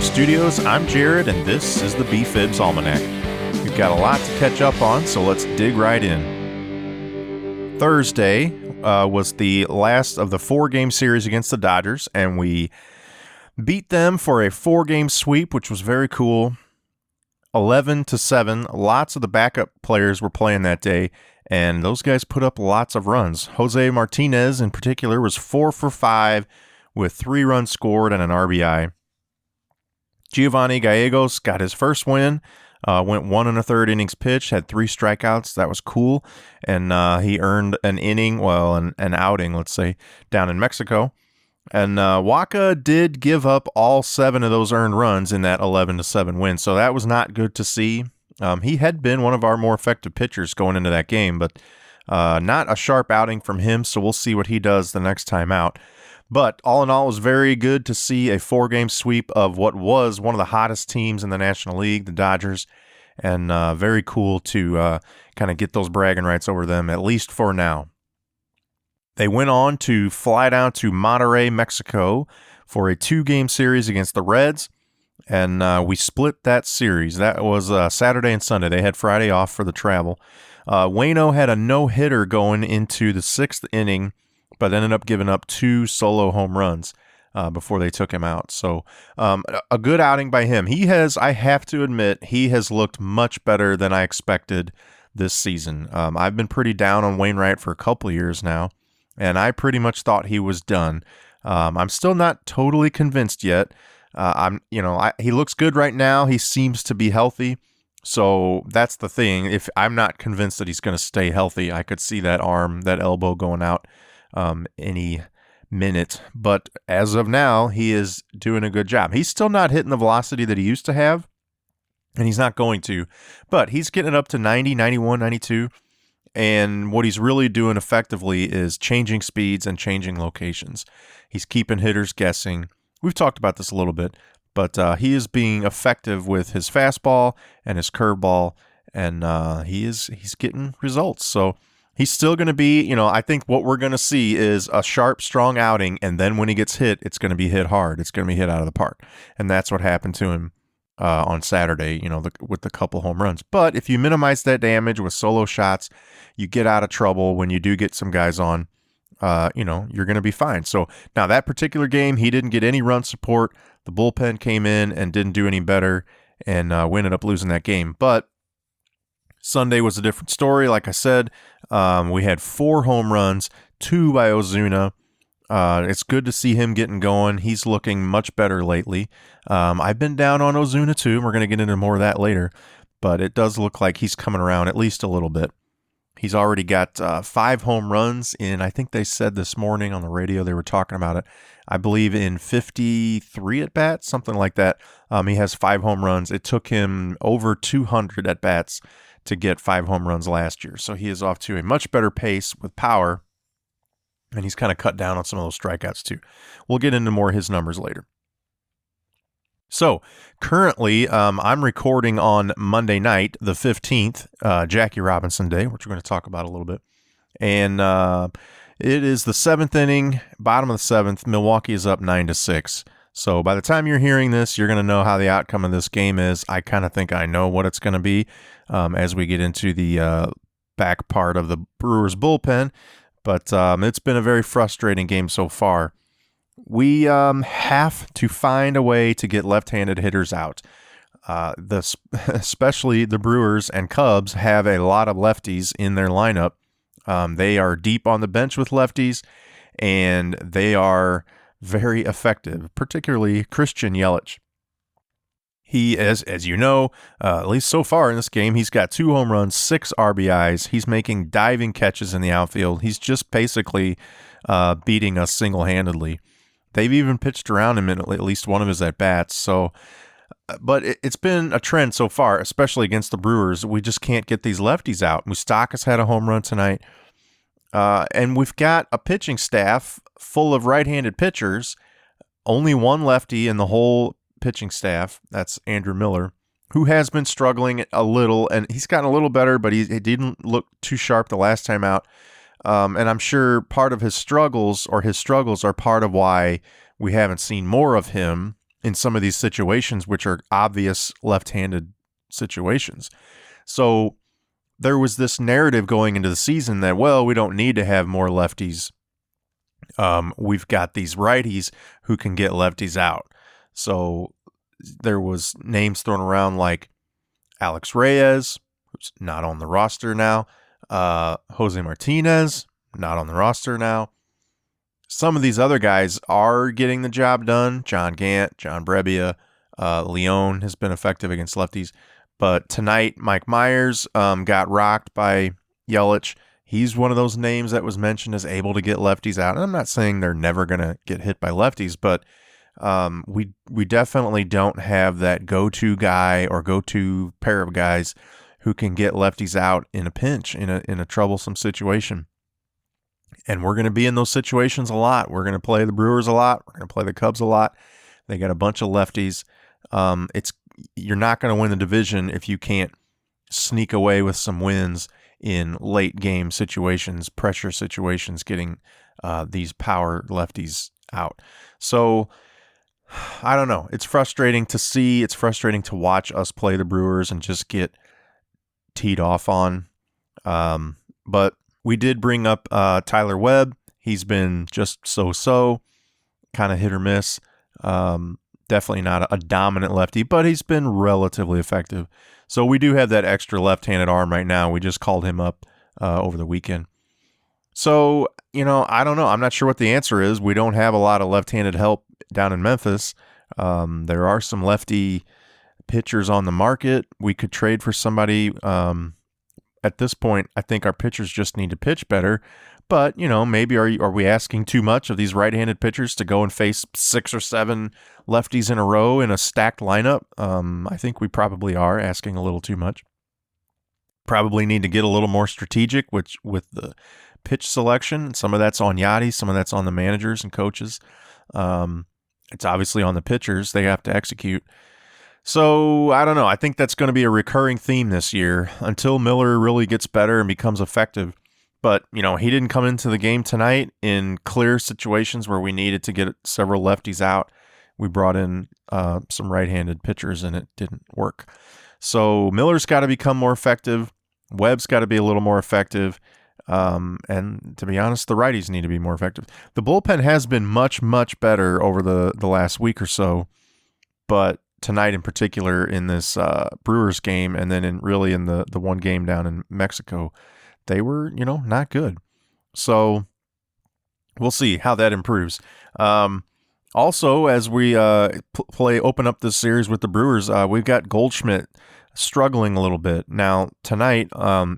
Studios, I'm Jared, and this is the BFIBs Almanac. We've got a lot to catch up on, so let's dig right in. Thursday was the last of the 4-game series against the Dodgers, and we beat them for a 4-game sweep, which was very cool. 11-7. Lots of the backup players were playing that day, and those guys put up lots of runs. Jose Martinez, in particular, was 4 for 5 with 3 runs scored and an RBI. Giovanni Gallegos got his first win, went 1 1/3 innings pitched, had 3 strikeouts. That was cool. And he earned an inning, an outing, let's say, down in Mexico. And Waka did give up all 7 of those earned runs in that 11-7 win. So that was not good to see. He had been one of our more effective pitchers going into that game, but not a sharp outing from him. So we'll see what he does the next time out. But all in all, it was very good to see a 4-game sweep of what was one of the hottest teams in the National League, the Dodgers, and very cool to kind of get those bragging rights over them, at least for now. They went on to fly down to Monterrey, Mexico for a 2-game series against the Reds, and we split that series. That was Saturday and Sunday. They had Friday off for the travel. Waino had a no-hitter going into the 6th inning, but ended up giving up 2 solo home runs before they took him out. So a good outing by him. I have to admit, he has looked much better than I expected this season. I've been pretty down on Wainwright for a couple of years now, and I pretty much thought he was done. I'm still not totally convinced yet. He looks good right now. He seems to be healthy. So that's the thing. If I'm not convinced that he's going to stay healthy, I could see that arm, that elbow going out any minute. But as of now, he is doing a good job. He's still not hitting the velocity that he used to have, and he's not going to, but he's getting it up to 90, 91, 92. And what he's really doing effectively is changing speeds and changing locations. He's keeping hitters guessing. We've talked about this a little bit, but he is being effective with his fastball and his curveball, and he's getting results. So he's still going to be, I think what we're going to see is a sharp, strong outing, and then when he gets hit, it's going to be hit hard. It's going to be hit out of the park. And that's what happened to him on Saturday, with the couple home runs. But if you minimize that damage with solo shots, you get out of trouble when you do get some guys on, you're going to be fine. So now that particular game, he didn't get any run support. The bullpen came in and didn't do any better, and we ended up losing that game. But Sunday was a different story. Like I said, we had 4 home runs, 2 by Ozuna. It's good to see him getting going. He's looking much better lately. I've been down on Ozuna too, and we're going to get into more of that later. But it does look like he's coming around at least a little bit. He's already got 5 home runs in, I think they said this morning on the radio, they were talking about it, I believe in 53 at-bats, something like that. He has 5 home runs. It took him over 200 at-bats to get 5 home runs last year. So he is off to a much better pace with power, and he's kind of cut down on some of those strikeouts too. We'll get into more of his numbers later. So currently, I'm recording on Monday night, the 15th, Jackie Robinson Day, which we're going to talk about a little bit. And it is the 7th inning, bottom of the 7th. Milwaukee is up 9-6. So by the time you're hearing this, you're going to know how the outcome of this game is. I kind of think I know what it's going to be as we get into the back part of the Brewers bullpen. But it's been a very frustrating game so far. We have to find a way to get left-handed hitters out. Especially the Brewers and Cubs have a lot of lefties in their lineup. They are deep on the bench with lefties, and they are very effective, particularly Christian Yelich. He, as you know, at least so far in this game, he's got 2 home runs, 6 RBIs. He's making diving catches in the outfield. He's just basically beating us single-handedly. They've even pitched around him in at least one of his at-bats. So But it's been a trend so far, especially against the Brewers. We just can't get these lefties out. Moustakas had a home run tonight. And we've got a pitching staff full of right-handed pitchers. Only one lefty in the whole pitching staff. That's Andrew Miller, who has been struggling a little, and he's gotten a little better, but he didn't look too sharp the last time out. And I'm sure part of his struggles are part of why we haven't seen more of him in some of these situations, which are obvious left-handed situations. So there was this narrative going into the season that, well, we don't need to have more lefties. We've got these righties who can get lefties out. So there was names thrown around like Alex Reyes, who's not on the roster now. Jose Martinez, not on the roster now. Some of these other guys are getting the job done. John Gant, John Brebbia, Leon has been effective against lefties. But tonight, Mike Myers got rocked by Yelich. He's one of those names that was mentioned as able to get lefties out. And I'm not saying they're never going to get hit by lefties, but we definitely don't have that go-to guy or go-to pair of guys who can get lefties out in a pinch, in a troublesome situation. And we're going to be in those situations a lot. We're going to play the Brewers a lot. We're going to play the Cubs a lot. They got a bunch of lefties. You're not going to win the division if you can't sneak away with some wins in late game situations, pressure situations, getting these power lefties out. So I don't know. It's frustrating to see. It's frustrating to watch us play the Brewers and just get teed off on. But we did bring up Tyler Webb. He's been just so, kind of hit or miss. Definitely not a dominant lefty, but he's been relatively effective. So we do have that extra left-handed arm right now. We just called him up over the weekend. So, I don't know. I'm not sure what the answer is. We don't have a lot of left-handed help down in Memphis. There are some lefty pitchers on the market. We could trade for somebody. At this point, I think our pitchers just need to pitch better. But, maybe are we asking too much of these right-handed pitchers to go and face 6 or 7 lefties in a row in a stacked lineup? I think we probably are asking a little too much. Probably need to get a little more strategic with the pitch selection. Some of that's on Yachty, some of that's on the managers and coaches. It's obviously on the pitchers. They have to execute. So, I don't know. I think that's going to be a recurring theme this year until Miller really gets better and becomes effective. But, he didn't come into the game tonight in clear situations where we needed to get several lefties out. We brought in some right-handed pitchers, and it didn't work. So Miller's got to become more effective. Webb's got to be a little more effective. And to be honest, the righties need to be more effective. The bullpen has been much, much better over the last week or so. But tonight in particular in this Brewers game, and then in the one game down in Mexico, they were, not good. So we'll see how that improves. Also, as we open up this series with the Brewers, we've got Goldschmidt struggling a little bit. Now, tonight,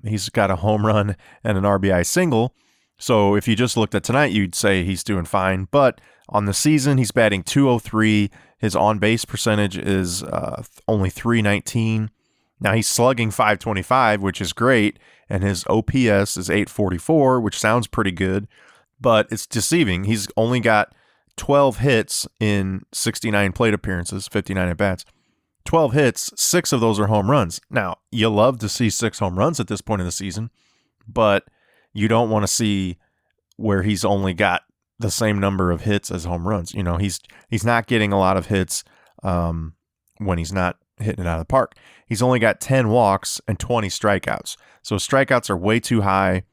he's got a home run and an RBI single. So if you just looked at tonight, you'd say he's doing fine. But on the season, he's batting .203. His on-base percentage is only .319. Now, he's slugging .525, which is great. And his OPS is .844, which sounds pretty good. But it's deceiving. He's only got 12 hits in 69 plate appearances, 59 at-bats. 12 hits, 6 of those are home runs. Now, you love to see 6 home runs at this point in the season, but you don't want to see where he's only got the same number of hits as home runs. He's not getting a lot of hits when he's not hitting it out of the park. He's only got 10 walks and 20 strikeouts. So strikeouts are way too high.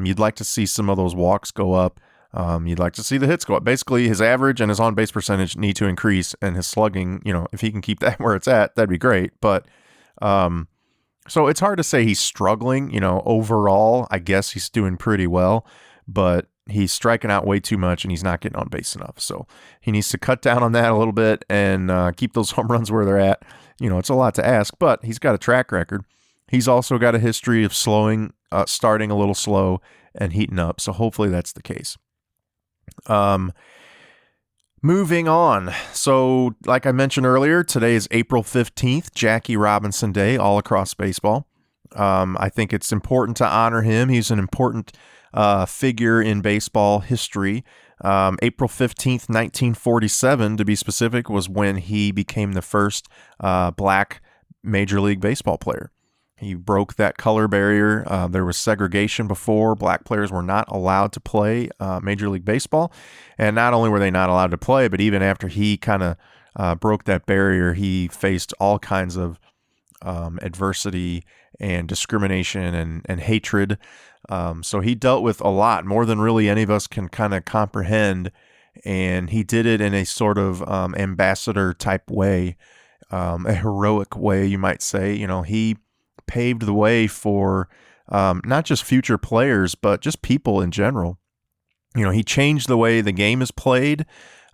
You'd like to see some of those walks go up. You'd like to see the hits go up. Basically, his average and his on-base percentage need to increase, and his slugging, if he can keep that where it's at, that'd be great. But so it's hard to say he's struggling. Overall, I guess he's doing pretty well, but he's striking out way too much, and he's not getting on base enough. So he needs to cut down on that a little bit and keep those home runs where they're at. It's a lot to ask, but he's got a track record. He's also got a history of starting a little slow and heating up. So hopefully that's the case. Moving on. So, like I mentioned earlier, today is April 15th, Jackie Robinson Day, all across baseball. I think it's important to honor him. He's an important figure in baseball history. April 15th, 1947, to be specific, was when he became the first black Major League Baseball player. He broke that color barrier. There was segregation before. Black players were not allowed to play Major League Baseball. And not only were they not allowed to play, but even after he kind of broke that barrier, he faced all kinds of adversity and discrimination and hatred. So he dealt with a lot, more than really any of us can kind of comprehend. And he did it in a sort of ambassador type way, a heroic way, you might say. He paved the way for not just future players, but just people in general. He changed the way the game is played,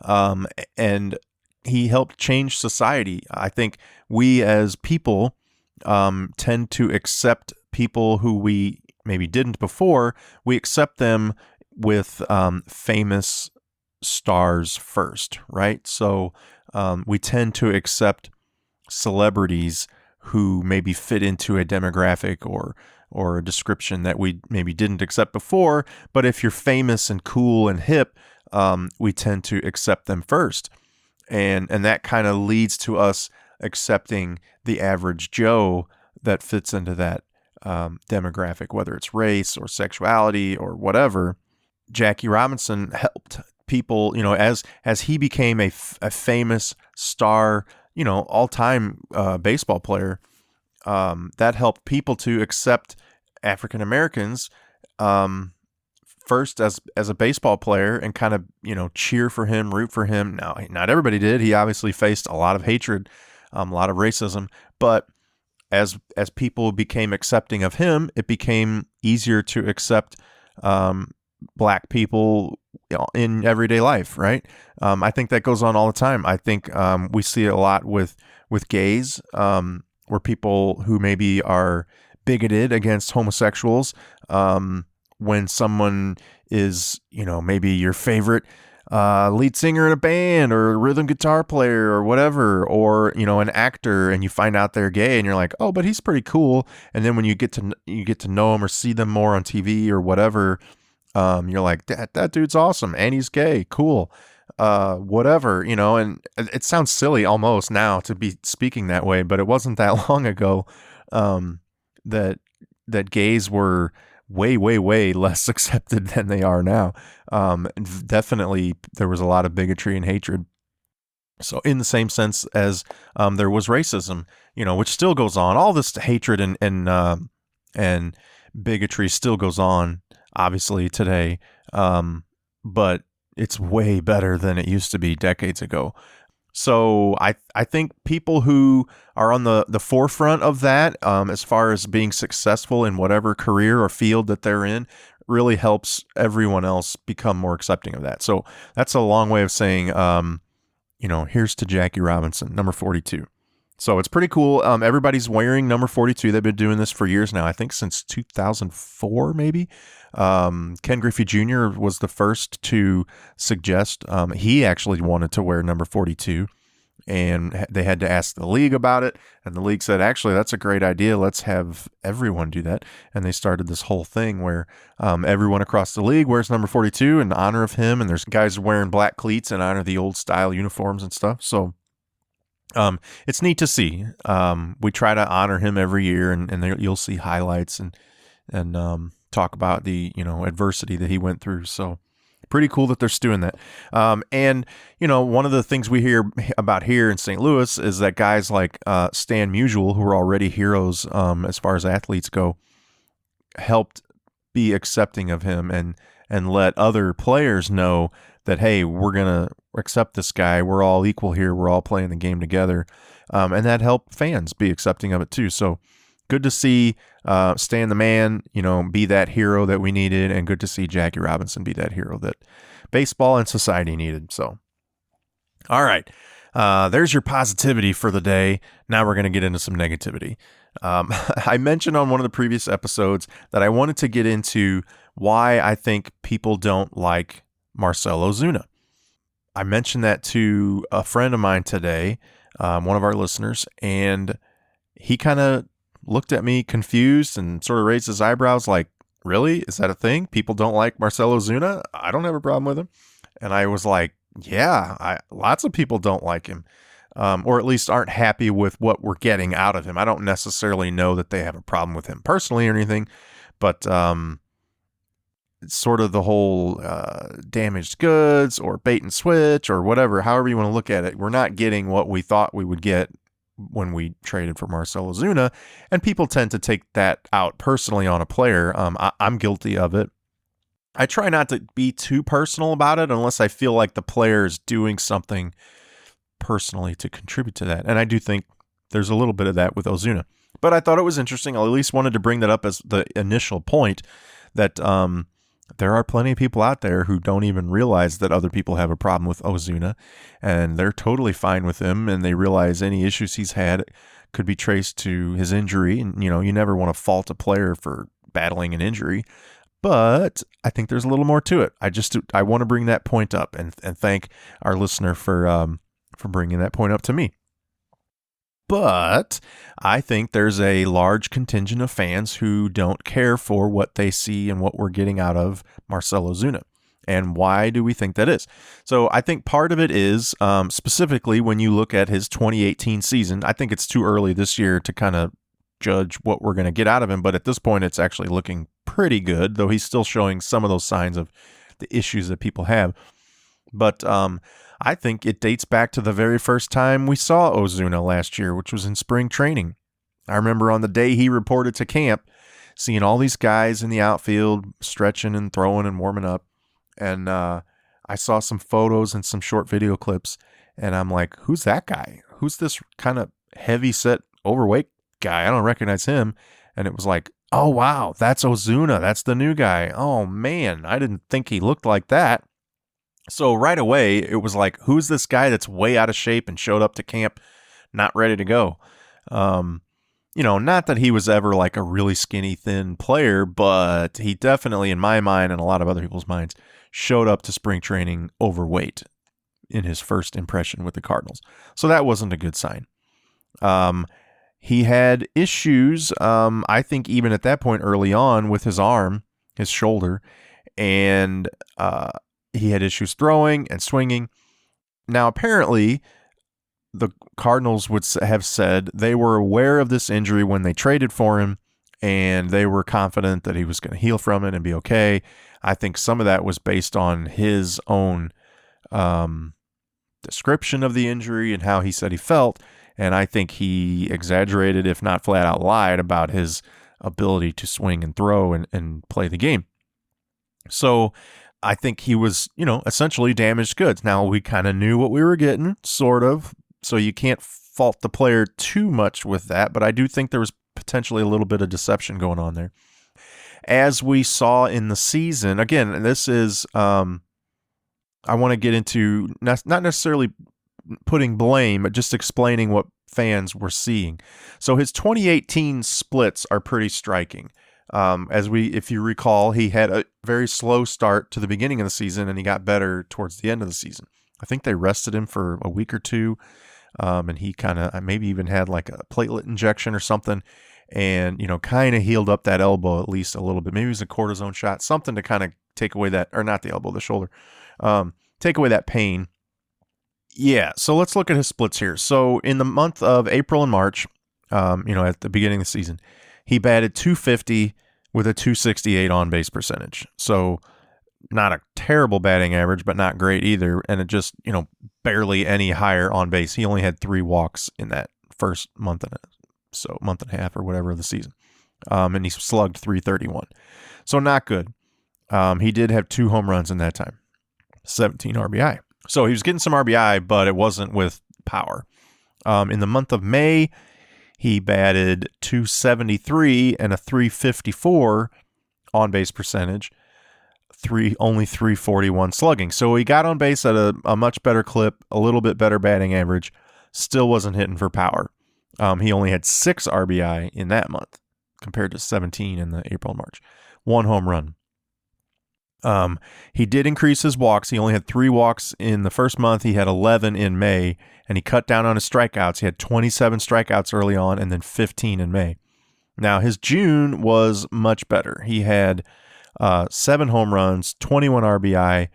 and he helped change society. I think we as people tend to accept people who we maybe didn't before. We accept them with famous stars first, right? So we tend to accept celebrities who maybe fit into a demographic or a description that we maybe didn't accept before. But if you're famous and cool and hip, we tend to accept them first. And that kind of leads to us accepting the average Joe that fits into that demographic, whether it's race or sexuality or whatever. Jackie Robinson helped people, as he became a famous star, all-time baseball player, that helped people to accept African Americans first as a baseball player and kind of, cheer for him, root for him. Now, not everybody did. He obviously faced a lot of hatred, a lot of racism, but as people became accepting of him, it became easier to accept black people in everyday life, right? I think that goes on all the time. I think we see it a lot with gays, where people who maybe are bigoted against homosexuals, when someone is, maybe your favorite lead singer in a band or a rhythm guitar player or whatever, or, an actor, and you find out they're gay and you're like, oh, but he's pretty cool. And then when you get to know him or see them more on TV or whatever, you're like, that dude's awesome and he's gay. Cool. Whatever, and it sounds silly almost now to be speaking that way, but it wasn't that long ago, that gays were way, way, way less accepted than they are now. Definitely there was a lot of bigotry and hatred. So in the same sense as, there was racism, which still goes on, all this hatred and bigotry still goes on, obviously today. But it's way better than it used to be decades ago. So I think people who are on the forefront of that, as far as being successful in whatever career or field that they're in, really helps everyone else become more accepting of that. So that's a long way of saying, here's to Jackie Robinson, number 42. So it's pretty cool. Everybody's wearing number 42. They've been doing this for years now. I think since 2004, maybe. Ken Griffey Jr. was the first to suggest. He actually wanted to wear number 42, and they had to ask the league about it. And the league said, actually, that's a great idea. Let's have everyone do that. And they started this whole thing where everyone across the league wears number 42 in honor of him. And there's guys wearing black cleats in honor of the old style uniforms and stuff. So it's neat to see. We try to honor him every year, and you'll see highlights and talk about the adversity that he went through. So pretty cool that they're doing that. And one of the things we hear about here in St. Louis is that guys like Stan Musial, who are already heroes as far as athletes go, helped be accepting of him and let other players know that, hey, we're going to accept this guy. We're all equal here. We're all playing the game together. And that helped fans be accepting of it too. So good to see Stan the Man, be that hero that we needed, and good to see Jackie Robinson be that hero that baseball and society needed. So, all right, there's your positivity for the day. Now we're going to get into some negativity. I mentioned on one of the previous episodes that I wanted to get into why I think people don't like Marcell Ozuna. I mentioned that to a friend of mine today, one of our listeners, and he kind of looked at me confused and sort of raised his eyebrows like, really? Is that a thing? People don't like Marcell Ozuna? I don't have a problem with him. And I was like, yeah, lots of people don't like him, or at least aren't happy with what we're getting out of him. I don't necessarily know that they have a problem with him personally or anything, but it's sort of the whole damaged goods or bait and switch or whatever, however you want to look at it. We're not getting what we thought we would get when we traded for Marcell Ozuna, and people tend to take that out personally on a player. I'm guilty of it. I try not to be too personal about it unless I feel like the player is doing something personally to contribute to that. And I do think there's a little bit of that with Ozuna. But I thought it was interesting. I at least wanted to bring that up as the initial point that there are plenty of people out there who don't even realize that other people have a problem with Ozuna, and they're totally fine with him, and they realize any issues he's had could be traced to his injury. And, you never want to fault a player for battling an injury. But I think there's a little more to it. I want to bring that point up and thank our listener for bringing that point up to me. But I think there's a large contingent of fans who don't care for what they see and what we're getting out of Marcell Ozuna. And why do we think that is? So I think part of it is specifically when you look at his 2018 season. I think it's too early this year to kind of judge what we're going to get out of him. But at this point, it's actually looking pretty good, though he's still showing some of those signs of the issues that people have. But I think it dates back to the very first time we saw Ozuna last year, which was in spring training. I remember on the day he reported to camp, seeing all these guys in the outfield stretching and throwing and warming up. And I saw some photos and some short video clips, and I'm like, who's that guy? Who's this kind of heavy set, overweight guy? I don't recognize him. And it was like, oh, wow, that's Ozuna. That's the new guy. Oh, man, I didn't think he looked like that. So right away, it was like, who's this guy that's way out of shape and showed up to camp not ready to go? Not that he was ever like a really skinny, thin player, but he definitely, in my mind and a lot of other people's minds, showed up to spring training overweight in his first impression with the Cardinals. So that wasn't a good sign. He had issues, I think even at that point early on with his arm, his shoulder, and he had issues throwing and swinging. Now, apparently, the Cardinals would have said they were aware of this injury when they traded for him, and they were confident that he was going to heal from it and be okay. I think some of that was based on his own description of the injury and how he said he felt, and I think he exaggerated, if not flat out lied, about his ability to swing and throw and play the game. So I think he was, essentially damaged goods. Now, we kind of knew what we were getting, sort of, so you can't fault the player too much with that, but I do think there was potentially a little bit of deception going on there. As we saw in the season, again, this is, I want to get into not necessarily putting blame, but just explaining what fans were seeing. So his 2018 splits are pretty striking. If you recall, he had a very slow start to the beginning of the season, and he got better towards the end of the season. I think they rested him for a week or two, and he kind of maybe even had like a platelet injection or something, and kind of healed up that elbow at least a little bit. Maybe it was a cortisone shot, something to kind of take away that, or not the elbow, the shoulder, take away that pain. Yeah, so let's look at his splits here. So in the month of April and March, at the beginning of the season, he batted .250 with a .268 on-base percentage. So not a terrible batting average, but not great either. And it just, barely any higher on base. He only had 3 walks in that first month and a half or whatever of the season. And he slugged .331. So not good. He did have 2 home runs in that time, 17 RBI. So he was getting some RBI, but it wasn't with power. In the month of May, he batted .273 and a .354 on-base percentage, only .341 slugging. So he got on base at a much better clip, a little bit better batting average, still wasn't hitting for power. He only had 6 RBI in that month compared to 17 in the April and March. 1 home run. He did increase his walks. He only had 3 walks in the first month. He had 11 in May, and he cut down on his strikeouts. He had 27 strikeouts early on and then 15 in May. Now, his June was much better. He had 7 home runs, 21 RBI,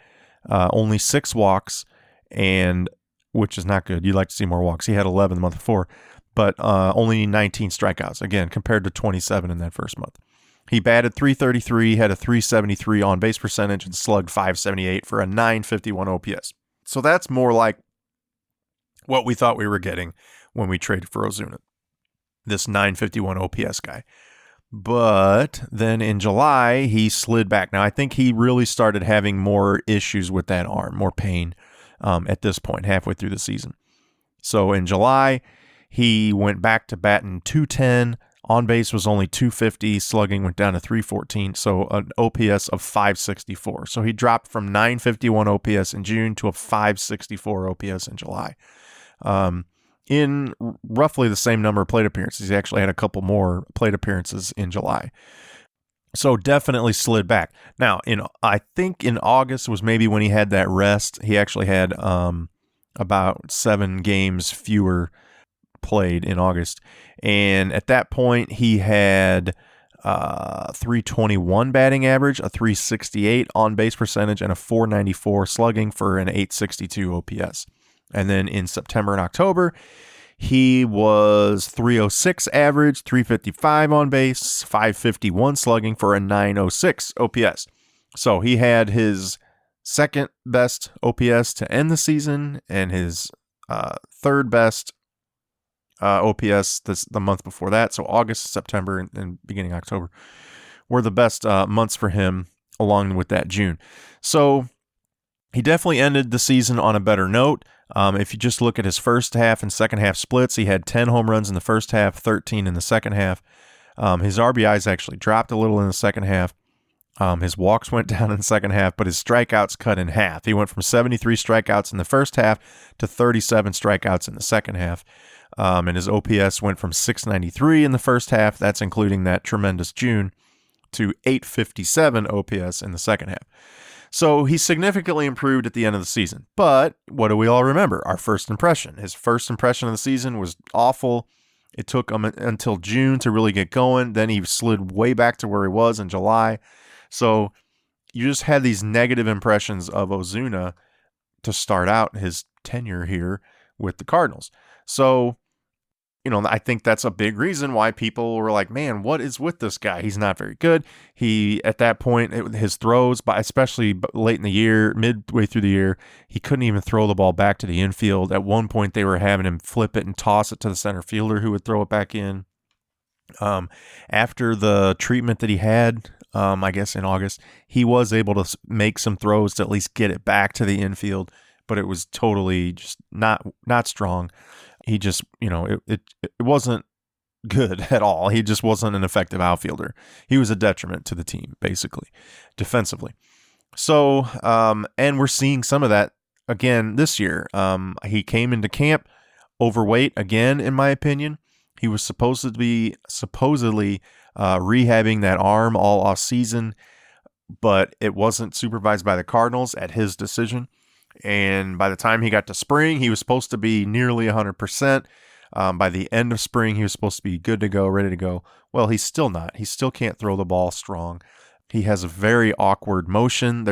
only 6 walks, and which is not good. You'd like to see more walks. He had 11 the month before, but only 19 strikeouts, again, compared to 27 in that first month. He batted .333, had a .373 on-base percentage, and slugged .578 for a .951 OPS. So that's more like what we thought we were getting when we traded for Ozuna, this .951 OPS guy. But then in July, he slid back. Now, I think he really started having more issues with that arm, more pain at this point, halfway through the season. So in July, he went back to batting .210. On base was only .250. Slugging went down to .314. So an OPS of .564. So he dropped from .951 OPS in June to a .564 OPS in July. In roughly the same number of plate appearances. He actually had a couple more plate appearances in July. So definitely slid back. Now, I think in August was maybe when he had that rest. He actually had about 7 games fewer played in August. And at that point, he had .321 batting average, a .368 on-base percentage, and a .494 slugging for an .862 OPS. And then in September and October, he was .306 average, .355 on base, .551 slugging for a .906 OPS. So he had his second best OPS to end the season and his third best OPS the month before that. So August, September, and beginning October were the best months for him, along with that June. So he definitely ended the season on a better note. If you just look at his first half and second half splits, he had 10 home runs in the first half, 13 in the second half. His RBIs actually dropped a little in the second half. His walks went down in the second half, but his strikeouts cut in half. He went from 73 strikeouts in the first half to 37 strikeouts in the second half. And his OPS went from .693 in the first half, that's including that tremendous June, to .857 OPS in the second half. So he significantly improved at the end of the season. But what do we all remember? Our first impression. His first impression of the season was awful. It took him until June to really get going. Then he slid way back to where he was in July. So you just had these negative impressions of Ozuna to start out his tenure here with the Cardinals. So, I think that's a big reason why people were like, man, what is with this guy? He's not very good. He, at that point, his throws, especially late in the year, midway through the year, he couldn't even throw the ball back to the infield. At one point, they were having him flip it and toss it to the center fielder who would throw it back in. After the treatment that he had, I guess in August, he was able to make some throws to at least get it back to the infield, but it was totally just not strong. He just, it wasn't good at all. He just wasn't an effective outfielder. He was a detriment to the team, basically, defensively. So, and we're seeing some of that again this year. He came into camp overweight again, in my opinion. He was supposedly rehabbing that arm all off season, but it wasn't supervised by the Cardinals at his decision. And by the time he got to spring, he was supposed to be nearly 100%. By the end of spring, he was supposed to be good to go, ready to go. Well, he's still not. He still can't throw the ball strong. He has a very awkward motion.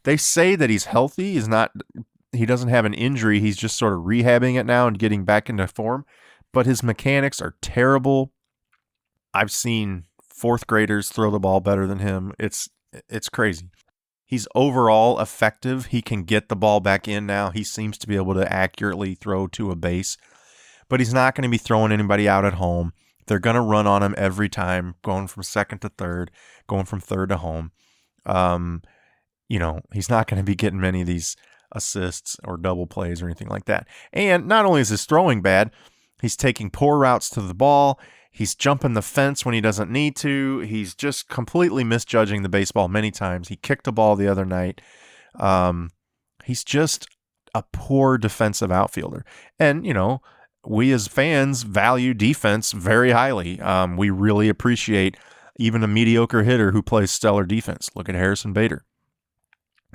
They say that he's healthy. He doesn't have an injury. He's just sort of rehabbing it now and getting back into form. But his mechanics are terrible. I've seen fourth graders throw the ball better than him. It's crazy. He's overall effective. He can get the ball back in now. He seems to be able to accurately throw to a base, but he's not going to be throwing anybody out at home. They're going to run on him every time, going from second to third, going from third to home. He's not going to be getting many of these assists or double plays or anything like that. And not only is his throwing bad, he's taking poor routes to the ball. He's jumping the fence when he doesn't need to. He's just completely misjudging the baseball many times. He kicked a ball the other night. He's just a poor defensive outfielder. And, we as fans value defense very highly. We really appreciate even a mediocre hitter who plays stellar defense. Look at Harrison Bader.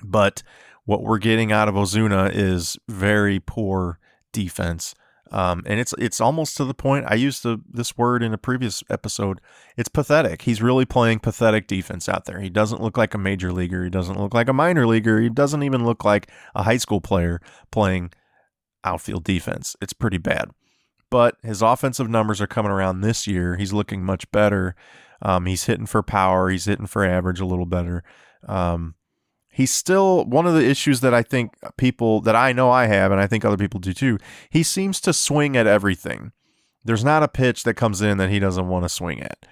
But what we're getting out of Ozuna is very poor defense. And it's almost to the point, I used this word in a previous episode, it's pathetic. He's really playing pathetic defense out there. He doesn't look like a major leaguer. He doesn't look like a minor leaguer. He doesn't even look like a high school player playing outfield defense. It's pretty bad. But his offensive numbers are coming around this year. He's looking much better. He's hitting for power. He's hitting for average a little better. He's still one of the issues that I think people that I know I have, and I think other people do too. He seems to swing at everything. There's not a pitch that comes in that he doesn't want to swing at.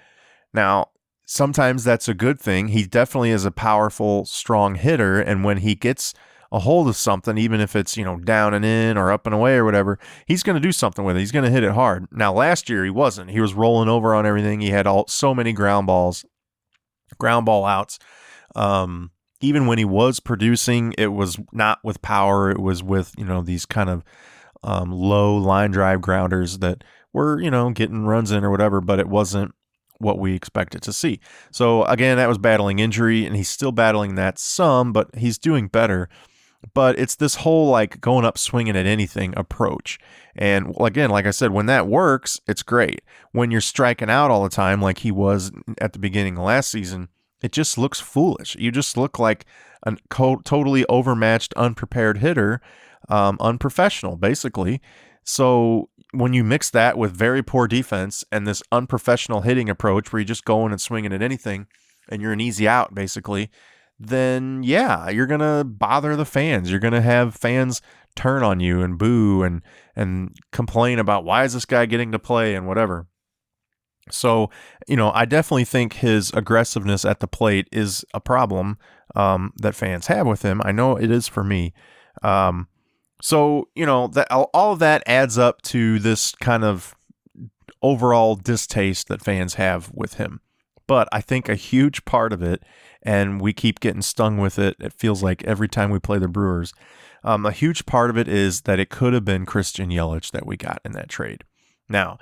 Now, sometimes that's a good thing. He definitely is a powerful, strong hitter, and when he gets a hold of something, even if it's, down and in or up and away or whatever, he's going to do something with it. He's going to hit it hard. Now, last year he wasn't. He was rolling over on everything. He had so many ground ball outs. Even when he was producing, it was not with power. It was with, these kind of low line drive grounders that were, getting runs in or whatever, but it wasn't what we expected to see. So again, that was battling injury, and he's still battling that some, but he's doing better. But it's this whole going up swinging at anything approach. And again, like I said, when that works, it's great. When you're striking out all the time like he was at the beginning of last season, it just looks foolish. You just look like a totally overmatched, unprepared hitter, unprofessional, basically. So when you mix that with very poor defense and this unprofessional hitting approach where you're just going and swinging at anything and you're an easy out, basically, then yeah, you're going to bother the fans. You're going to have fans turn on you and boo and complain about why is this guy getting to play and whatever. So, I definitely think his aggressiveness at the plate is a problem that fans have with him. I know it is for me. So, that all of that adds up to this kind of overall distaste that fans have with him. But I think a huge part of it, and we keep getting stung with it, it feels like every time we play the Brewers, a huge part of it is that it could have been Christian Yelich that we got in that trade. Now,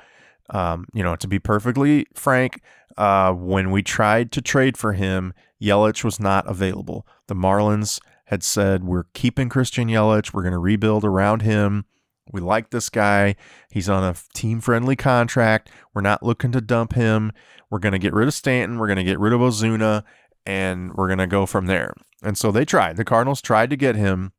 to be perfectly frank, when we tried to trade for him, Yelich was not available. The Marlins had said, we're keeping Christian Yelich. We're going to rebuild around him. We like this guy. He's on a team-friendly contract. We're not looking to dump him. We're going to get rid of Stanton. We're going to get rid of Ozuna, and we're going to go from there. And so they tried. The Cardinals tried to get him.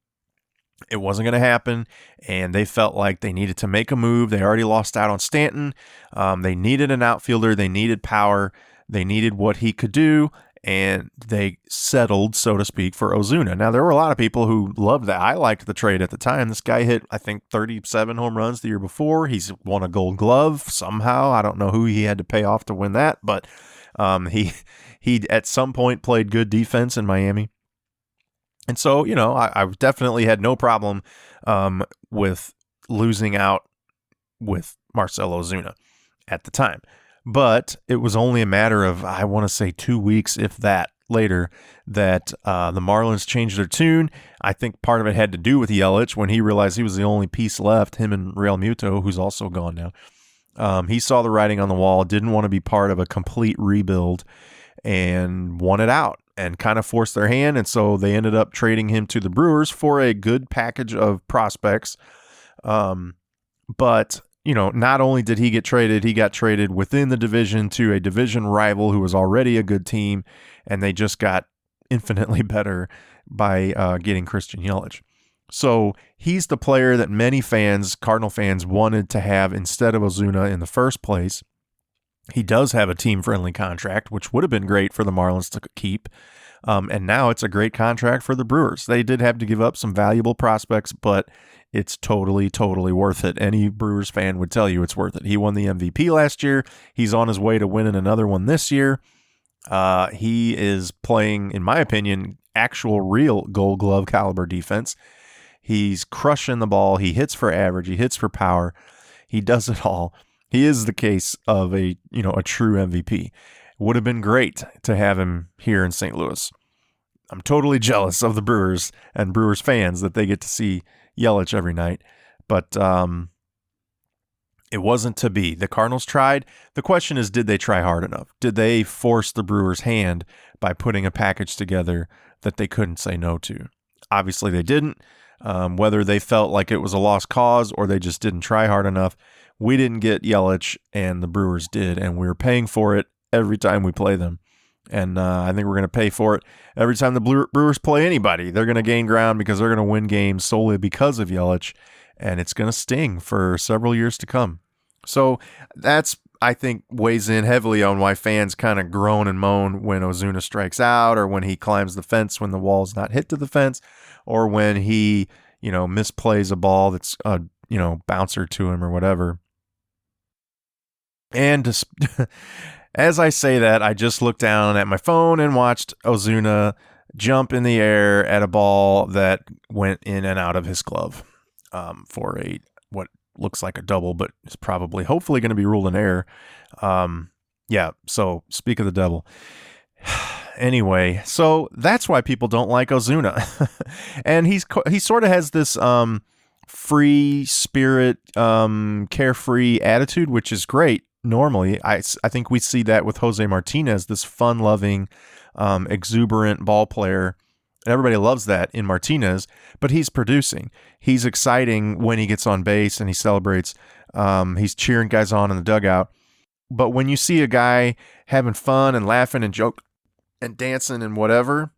It wasn't going to happen, and they felt like they needed to make a move. They already lost out on Stanton. They needed an outfielder. They needed power. They needed what he could do, and they settled, so to speak, for Ozuna. Now, there were a lot of people who loved that. I liked the trade at the time. This guy hit, I think, 37 home runs the year before. He's won a Gold Glove somehow. I don't know who he had to pay off to win that, but he at some point played good defense in Miami. And so, I definitely had no problem with losing out with Marcell Ozuna at the time. But it was only a matter of, I want to say 2 weeks, if that, later, that the Marlins changed their tune. I think part of it had to do with Yelich when he realized he was the only piece left, him and Real Muto, who's also gone now. He saw the writing on the wall, didn't want to be part of a complete rebuild, and wanted out and kind of forced their hand. And so they ended up trading him to the Brewers for a good package of prospects. But not only did he get traded, he got traded within the division to a division rival who was already a good team, and they just got infinitely better by getting Christian Yelich. So he's the player that many fans, Cardinal fans, wanted to have instead of Ozuna in the first place. He does have a team-friendly contract, which would have been great for the Marlins to keep. And now it's a great contract for the Brewers. They did have to give up some valuable prospects, but it's totally, totally worth it. Any Brewers fan would tell you it's worth it. He won the MVP last year. He's on his way to winning another one this year. He is playing, in my opinion, actual real Gold Glove caliber defense. He's crushing the ball. He hits for average. He hits for power. He does it all. He is the case of a true MVP. Would have been great to have him here in St. Louis. I'm totally jealous of the Brewers and Brewers fans that they get to see Yelich every night. But It wasn't to be. The Cardinals tried. The question is, did they try hard enough? Did they force the Brewers' hand by putting a package together that they couldn't say no to? Obviously, they didn't. Whether they felt like it was a lost cause or they just didn't try hard enough, we didn't get Yelich, and the Brewers did, and we're paying for it every time we play them. And I think we're going to pay for it every time the Brewers play anybody. They're going to gain ground because they're going to win games solely because of Yelich, and it's going to sting for several years to come. So that's, I think, weighs in heavily on why fans kind of groan and moan when Ozuna strikes out, or when he climbs the fence when the wall's not hit to the fence, or when he, misplays a ball that's a, bouncer to him or whatever. And just, as I say that, I just looked down at my phone and watched Ozuna jump in the air at a ball that went in and out of his glove for what looks like a double, but it's probably, hopefully, going to be ruled an error. So speak of the devil. Anyway, so that's why people don't like Ozuna. And he sort of has this free spirit, carefree attitude, which is great. Normally, I think we see that with Jose Martinez, this fun-loving, exuberant ball player. And everybody loves that in Martinez, but he's producing. He's exciting when he gets on base and he celebrates. He's cheering guys on in the dugout. But when you see a guy having fun and laughing and joke and dancing and whatever,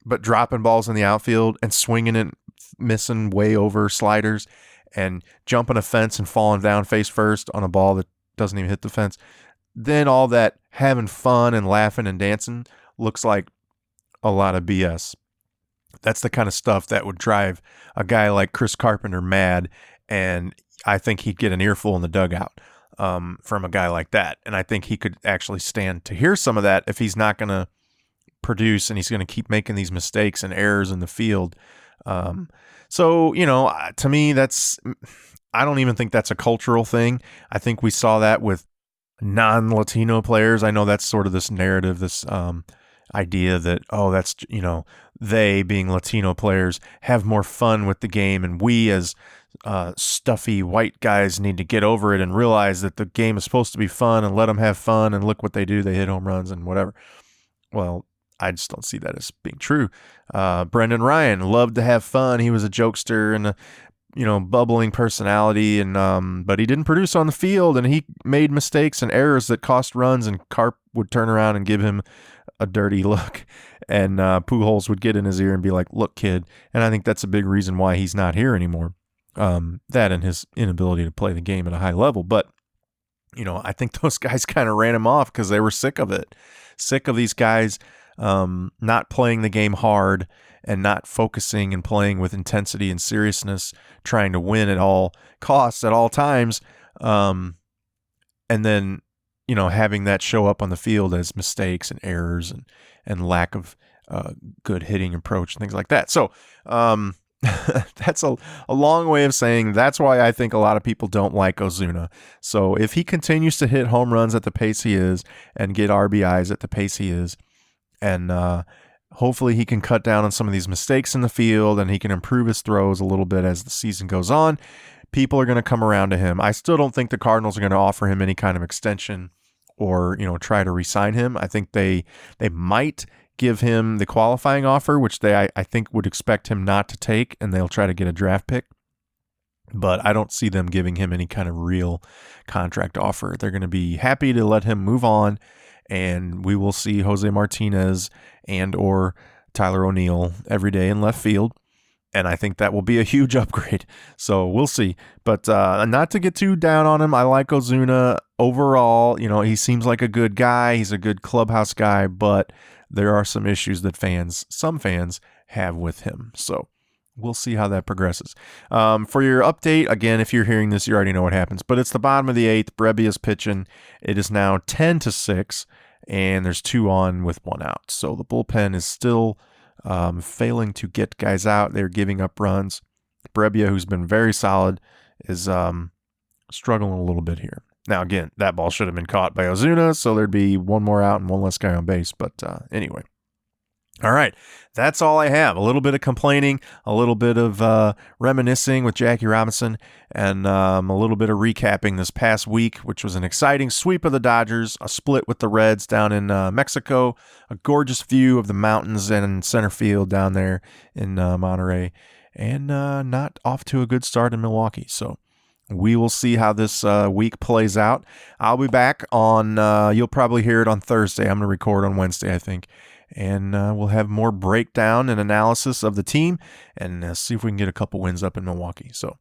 but dropping balls in the outfield and swinging and missing way over sliders and jumping a fence and falling down face first on a ball that doesn't even hit the fence, then all that having fun and laughing and dancing looks like a lot of BS. That's the kind of stuff that would drive a guy like Chris Carpenter mad, and I think he'd get an earful in the dugout from a guy like that. And I think he could actually stand to hear some of that if he's not going to produce and he's going to keep making these mistakes and errors in the field. To me, I don't even think that's a cultural thing. I think we saw that with non-Latino players. I know that's sort of this narrative, this idea that, they, being Latino players, have more fun with the game, and we as stuffy white guys need to get over it and realize that the game is supposed to be fun and let them have fun, and look what they do. They hit home runs and whatever. Well, I just don't see that as being true. Brendan Ryan loved to have fun. He was a jokester and a bubbling personality, and but he didn't produce on the field, and he made mistakes and errors that cost runs, and Carp would turn around and give him a dirty look, and Pujols would get in his ear and be like, "Look, kid." And I think that's a big reason why he's not here anymore. That and his inability to play the game at a high level. But I think those guys kind of ran him off because they were sick of it, sick of these guys not playing the game hard and not focusing and playing with intensity and seriousness, trying to win at all costs at all times. And then, having that show up on the field as mistakes and errors and lack of good hitting approach and things like that. So that's a long way of saying that's why I think a lot of people don't like Ozuna. So if he continues to hit home runs at the pace he is and get RBIs at the pace he is, and hopefully he can cut down on some of these mistakes in the field and he can improve his throws a little bit as the season goes on, people are going to come around to him. I still don't think the Cardinals are going to offer him any kind of extension or, try to re-sign him. I think they might give him the qualifying offer, which I think would expect him not to take, and they'll try to get a draft pick. But I don't see them giving him any kind of real contract offer. They're going to be happy to let him move on, and we will see Jose Martinez and or Tyler O'Neill every day in left field. And I think that will be a huge upgrade. So we'll see. But not to get too down on him, I like Ozuna overall. He seems like a good guy. He's a good clubhouse guy, but there are some issues that some fans have with him. So we'll see how that progresses. For your update, again, if you're hearing this, you already know what happens. But it's the bottom of the eighth. Brebbia's pitching. It is now 10-6, and there's 2 on with 1 out. So the bullpen is still failing to get guys out. They're giving up runs. Brebbia, who's been very solid, is struggling a little bit here. Now, again, that ball should have been caught by Ozuna, so there'd be 1 more out and 1 less guy on base. But anyway, All right, that's all I have. A little bit of complaining, a little bit of reminiscing with Jackie Robinson, and a little bit of recapping this past week, which was an exciting sweep of the Dodgers, a split with the Reds down in Mexico, a gorgeous view of the mountains and center field down there in Monterey, and not off to a good start in Milwaukee. So we will see how this week plays out. I'll be back on, you'll probably hear it on Thursday. I'm going to record on Wednesday, I think. And we'll have more breakdown and analysis of the team and see if we can get a couple wins up in Milwaukee. So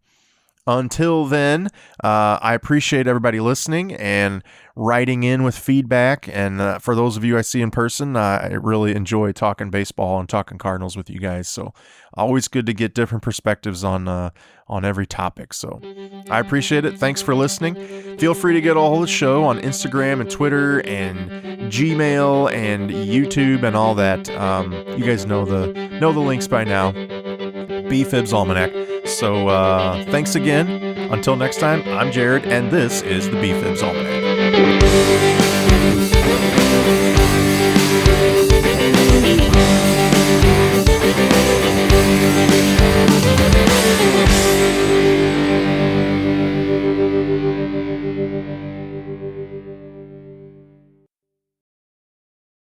until then, I appreciate everybody listening and writing in with feedback. And for those of you I see in person, I really enjoy talking baseball and talking Cardinals with you guys. So always good to get different perspectives on every topic. So I appreciate it. Thanks for listening. Feel free to get a hold of the show on Instagram and Twitter and Gmail and YouTube and all that. You guys know the links by now. BFIBs Almanac. So thanks again. Until next time, I'm Jared, and this is the BFIBs Almanac.